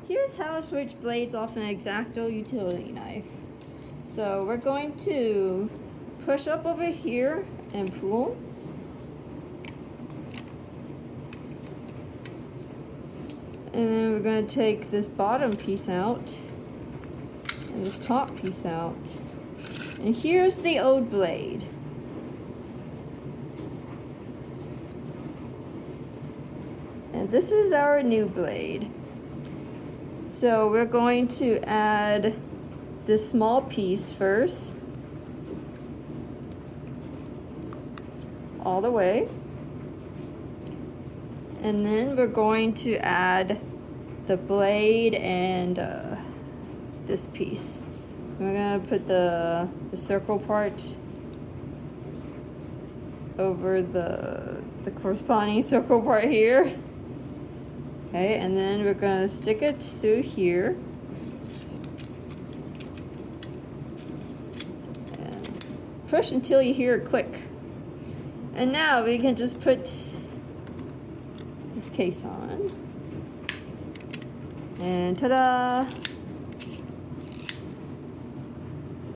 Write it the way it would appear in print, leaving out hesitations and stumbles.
Here's how to switch blades off an Xacto utility knife. So we're going to push up over here and pull. And then we're going to take this bottom piece out and this top piece out. And here's the old blade. And this is our new blade. So we're going to add this small piece first, all the way. And then we're going to add the blade and this piece. We're going to put the circle part over the corresponding circle part here. Okay, and then we're going to stick it through here. And push until you hear a click. And now we can just put this case on. And ta-da!